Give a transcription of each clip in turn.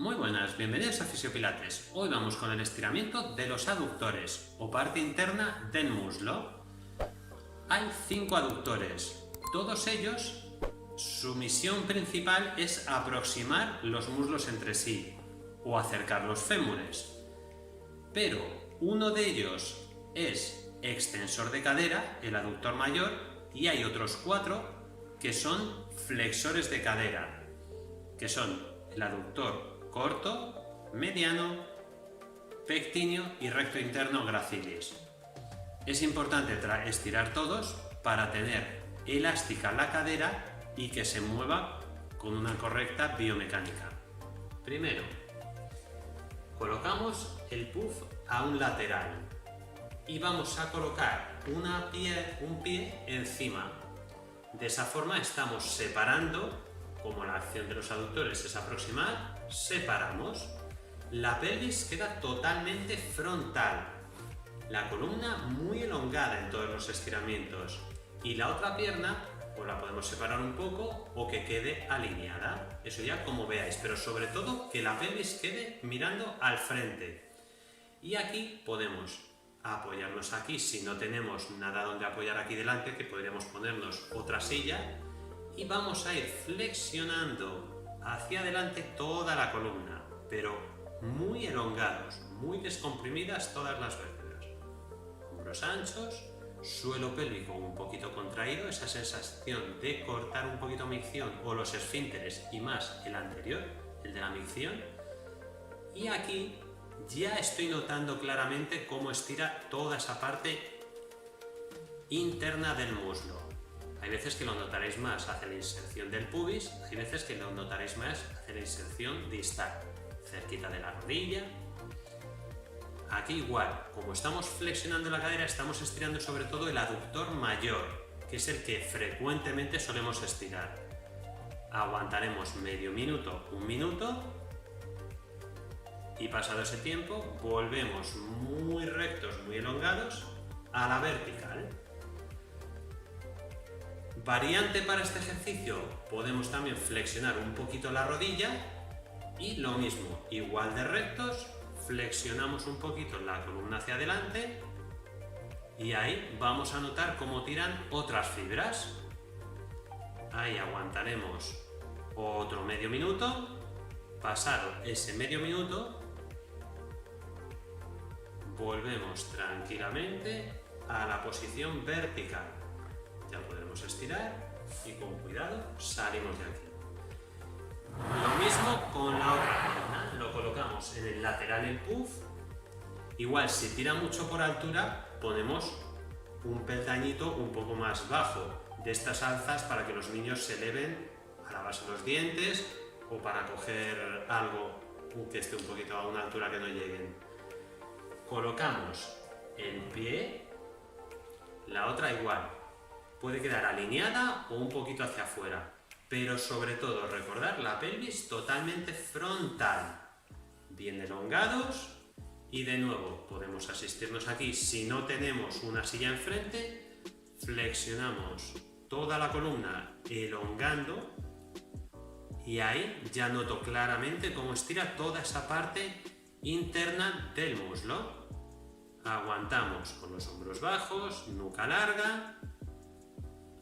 Muy buenas, bienvenidos a Fisiopilates. Hoy vamos con el estiramiento de los aductores o parte interna del muslo. Hay 5 aductores, todos ellos, su misión principal es aproximar los muslos entre sí o acercar los fémures. Pero uno de ellos es extensor de cadera, el aductor mayor, y hay otros 4 que son flexores de cadera, que son el aductor corto, mediano, pectíneo y recto interno gracilis. Es importante estirar todos para tener elástica la cadera y que se mueva con una correcta biomecánica. Primero, colocamos el puff a un lateral y vamos a colocar un pie encima. De esa forma estamos separando, como la acción de los aductores es aproximar, separamos. La pelvis queda totalmente frontal, la columna muy elongada en todos los estiramientos y la otra pierna pues la podemos separar un poco o que quede alineada, eso ya como veáis, pero sobre todo que la pelvis quede mirando al frente. Y aquí podemos apoyarnos aquí si no tenemos nada donde apoyar aquí delante, que podríamos ponernos otra silla, y vamos a ir flexionando hacia adelante toda la columna, pero muy elongados, muy descomprimidas todas las vértebras. Hombros anchos, suelo pélvico un poquito contraído, esa sensación de cortar un poquito micción o los esfínteres y más el anterior, el de la micción. Y aquí ya estoy notando claramente cómo estira toda esa parte interna del muslo. Hay veces que lo notaréis más hacia la inserción del pubis, hay veces que lo notaréis más hacia la inserción distal, cerquita de la rodilla. Aquí igual, como estamos flexionando la cadera, estamos estirando sobre todo el aductor mayor, que es el que frecuentemente solemos estirar. Aguantaremos medio minuto, un minuto, y pasado ese tiempo volvemos muy rectos, muy elongados a la vertical. Variante para este ejercicio, podemos también flexionar un poquito la rodilla y lo mismo, igual de rectos, flexionamos un poquito la columna hacia adelante y ahí vamos a notar cómo tiran otras fibras. Ahí aguantaremos otro medio minuto. Pasado ese medio minuto, volvemos tranquilamente a la posición vertical. Ya podemos estirar y con cuidado salimos de aquí. Lo mismo con la otra pierna, lo colocamos en el lateral el puff. Igual si tira mucho por altura, ponemos un peldañito un poco más bajo de estas alzas para que los niños se eleven a la base de los dientes o para coger algo que esté un poquito a una altura que no lleguen. Colocamos el pie, la otra igual. Puede quedar alineada o un poquito hacia afuera, pero sobre todo recordar la pelvis totalmente frontal, bien elongados, y de nuevo podemos asistirnos aquí. Si no tenemos una silla enfrente, flexionamos toda la columna elongando y ahí ya noto claramente cómo estira toda esa parte interna del muslo. Aguantamos con los hombros bajos, nuca larga,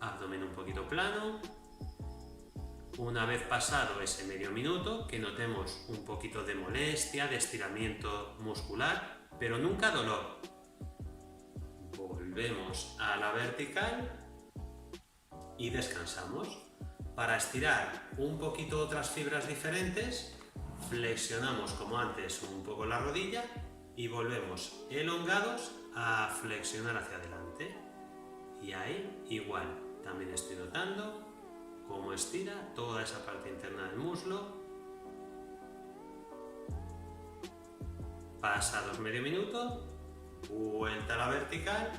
abdomen un poquito plano. Una vez pasado ese medio minuto, que notemos un poquito de molestia, de estiramiento muscular, pero nunca dolor. Volvemos a la vertical y descansamos. Para estirar un poquito otras fibras diferentes, flexionamos como antes un poco la rodilla y volvemos elongados a flexionar hacia adelante. Y ahí igual. También estoy notando cómo estira toda esa parte interna del muslo. Pasados medio minuto, vuelta a la vertical,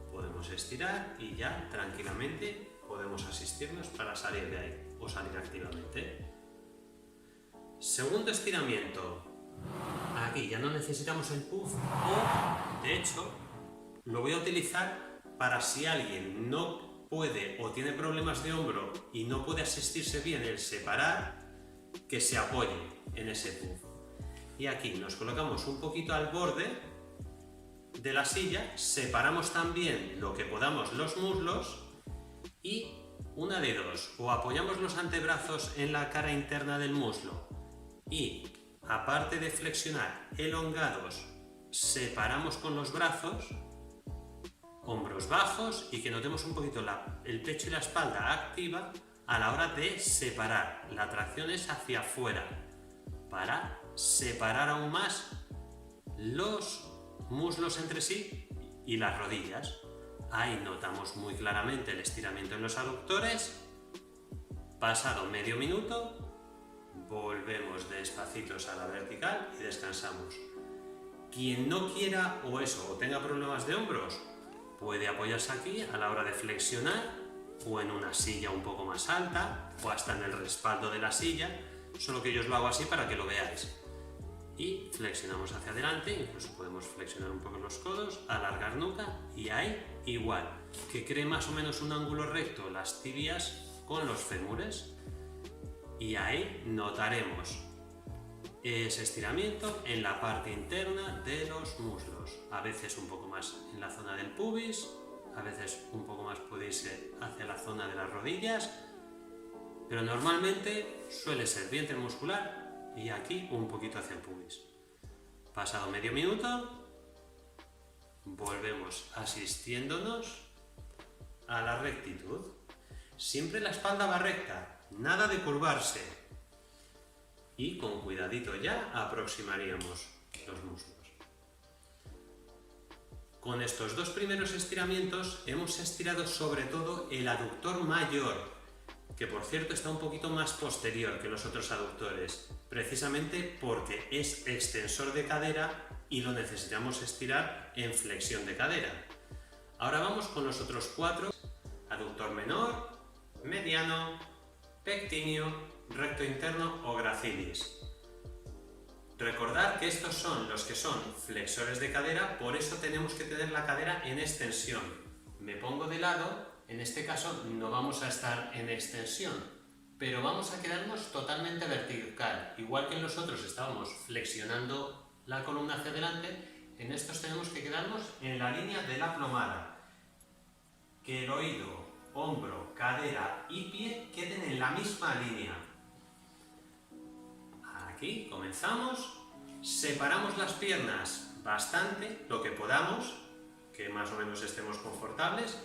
podemos estirar y ya tranquilamente podemos asistirnos para salir de ahí o salir activamente. Segundo estiramiento. Aquí ya no necesitamos el puff o, de hecho, lo voy a utilizar para si alguien no puede o tiene problemas de hombro y no puede asistirse bien el separar, que se apoye en ese pub. Y aquí nos colocamos un poquito al borde de la silla, separamos también lo que podamos los muslos y una de dos, o apoyamos los antebrazos en la cara interna del muslo y, aparte de flexionar elongados, separamos con los brazos, hombros bajos y que notemos un poquito el pecho y la espalda activa a la hora de separar. La tracción es hacia afuera para separar aún más los muslos entre sí y las rodillas. Ahí notamos muy claramente el estiramiento en los aductores. Pasado medio minuto, volvemos despacitos a la vertical y descansamos. Quien no quiera o tenga problemas de hombros, puede apoyarse aquí a la hora de flexionar o en una silla un poco más alta o hasta en el respaldo de la silla, solo que yo os lo hago así para que lo veáis. Y flexionamos hacia adelante, incluso podemos flexionar un poco los codos, alargar nuca y ahí igual, que cree más o menos un ángulo recto las tibias con los fémures y ahí notaremos ese estiramiento en la parte interna de los muslos, a veces un poco más en la zona del pubis, a veces un poco más puede irse hacia la zona de las rodillas, pero normalmente suele ser vientre muscular y aquí un poquito hacia el pubis. Pasado medio minuto, volvemos asistiéndonos a la rectitud. Siempre la espalda va recta, nada de curvarse. Y con cuidadito ya aproximaríamos los muslos. Con estos dos primeros estiramientos hemos estirado sobre todo el aductor mayor, que por cierto está un poquito más posterior que los otros aductores, precisamente porque es extensor de cadera y lo necesitamos estirar en flexión de cadera. Ahora vamos con los otros cuatro: aductor menor, mediano, pectíneo, recto interno o gracilis. Recordad que estos son los que son flexores de cadera, por eso tenemos que tener la cadera en extensión. Me pongo de lado. En este caso no vamos a estar en extensión, pero vamos a quedarnos totalmente vertical. Igual que en los otros estábamos flexionando la columna hacia adelante, en estos tenemos que quedarnos en la línea de la plomada. Que el oído, hombro, cadera y pie queden en la misma línea. Aquí comenzamos, separamos las piernas bastante, lo que podamos, que más o menos estemos confortables,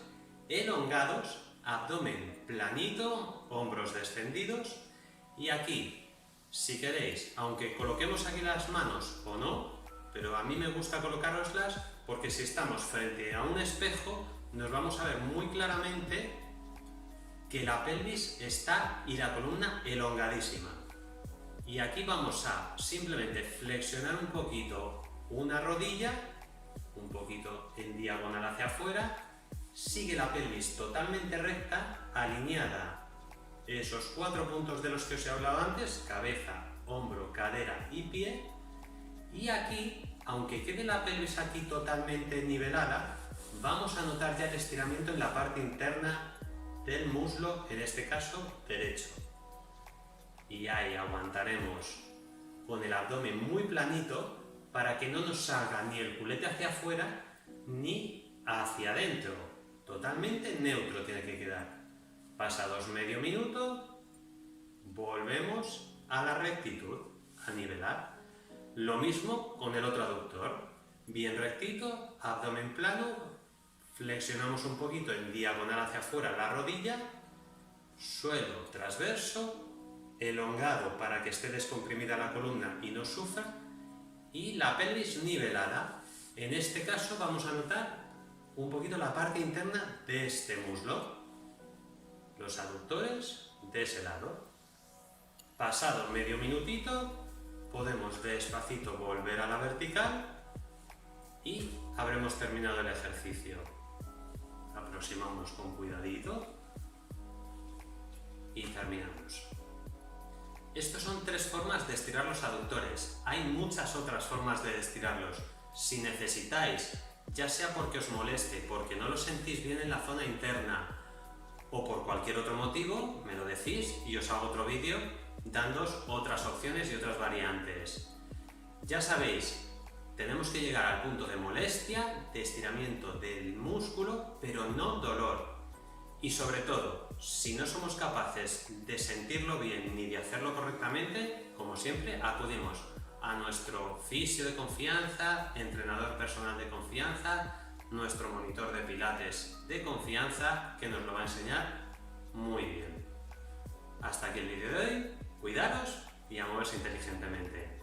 elongados, abdomen planito, hombros descendidos y aquí, si queréis, aunque coloquemos aquí las manos o no, pero a mí me gusta colocároslas porque si estamos frente a un espejo nos vamos a ver muy claramente que la pelvis está y la columna elongadísima. Y aquí vamos a simplemente flexionar un poquito una rodilla, un poquito en diagonal hacia afuera. Sigue la pelvis totalmente recta, alineada. Esos 4 puntos de los que os he hablado antes: cabeza, hombro, cadera y pie. Y aquí, aunque quede la pelvis aquí totalmente nivelada, vamos a notar ya el estiramiento en la parte interna del muslo, en este caso derecho. Y ahí aguantaremos con el abdomen muy planito para que no nos salga ni el culete hacia afuera ni hacia adentro. Totalmente neutro tiene que quedar. Pasados medio minuto, volvemos a la rectitud, a nivelar. Lo mismo con el otro aductor. Bien rectito, abdomen plano, flexionamos un poquito en diagonal hacia afuera la rodilla, suelo transverso, elongado para que esté descomprimida la columna y no sufra, y la pelvis nivelada. En este caso vamos a notar un poquito la parte interna de este muslo, los aductores de ese lado. Pasado medio minutito, podemos despacito volver a la vertical y habremos terminado el ejercicio. Aproximamos con cuidadito y terminamos. Estas son 3 formas de estirar los aductores. Hay muchas otras formas de estirarlos. Si necesitáis, ya sea porque os moleste, porque no lo sentís bien en la zona interna o por cualquier otro motivo, me lo decís y os hago otro vídeo dándoos otras opciones y otras variantes. Ya sabéis, tenemos que llegar al punto de molestia, de estiramiento del músculo, pero no dolor. Y sobre todo, si no somos capaces de sentirlo bien ni de hacerlo correctamente, como siempre, acudimos a nuestro fisio de confianza, entrenador personal de confianza, nuestro monitor de pilates de confianza, que nos lo va a enseñar muy bien. Hasta aquí el vídeo de hoy, cuidaros y a moverse inteligentemente.